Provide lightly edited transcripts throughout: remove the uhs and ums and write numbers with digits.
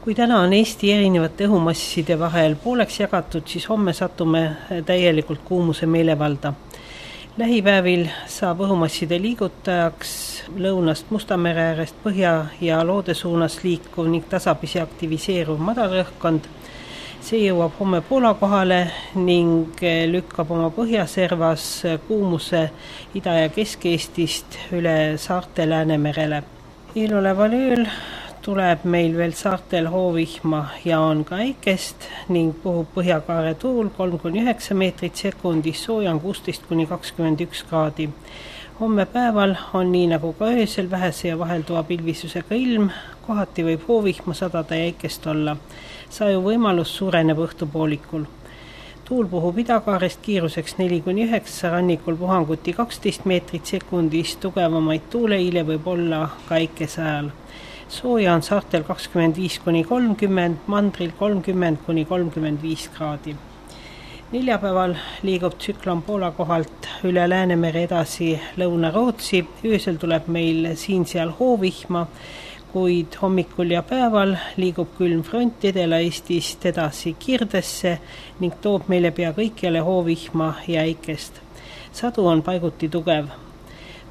Kui täna on Eesti erinevate õhumasside vahel pooleks jagatud, siis homme satume täielikult kuumuse meelevalda. Lähipäevil saab õhumasside liigutajaks lõunast Musta mere äärest põhja ja loode suunas liikuv ning tasapisi aktiviseeruv madalrõhkkond. See jõuab homme Poola kohale ning lükkab oma põhjaservas kuumuse Ida- ja Kesk-Eestist üle saarte Läänemerele. Eeloleval ööl tuleb meil veel saartel hoovihma ja on ka äikest ning puhub põhjakaare tuul 3–9 meetrit sekundis, sooja on 16–21 kraadi. Homme päeval on nii nagu ka öösel vähese ja vahelduva pilvisusega ilm, kohati võib hoovihma sadada ja äikest olla. Saju võimalus suureneb õhtupoolikul. Tuul puhub idakaarest kiiruseks 4–9, rannikul puhanguti 12 meetrit sekundis, tugevamaid tuuleiile võib olla ka äikese ajal. Sooja on saartel 25–30, mandril 30–35 kraadi. Neljapäeval liigub tsüklon Poola kohalt üle Läänemere edasi Lõuna-Rootsi. Öösel tuleb meil siin-seal hoovihma, kuid hommikul ja päeval liigub külm front Edela-Eestist edasi Kirdesse ning toob meile pea kõikjale hoovihma ja äikest. Sadu on paiguti tugev.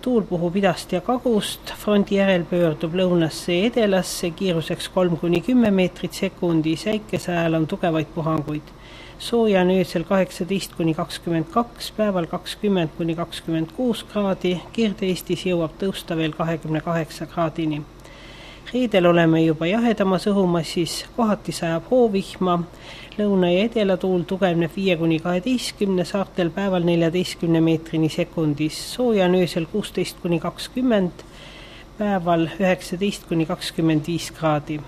Tuul puhub idast ja kagust, frondi järel pöördub lõunasse ja edelasse kiiruseks 3–10 meetrit sekundis, äikese ajal on tugevaid puhanguid. Sooja on öösel 18–22, päeval 20–26 kraadi, Kirde-Eestis jõuab tõusta veel 28 kraadini. Reedel oleme juba jahedamas õhumassis, kohati sajab hoovihma, lõuna- ja edelatuul tugevneb 5–12, saartel päeval 14 meetrini sekundis, sooja on öösel 16–20, päeval 19–25 kraadi.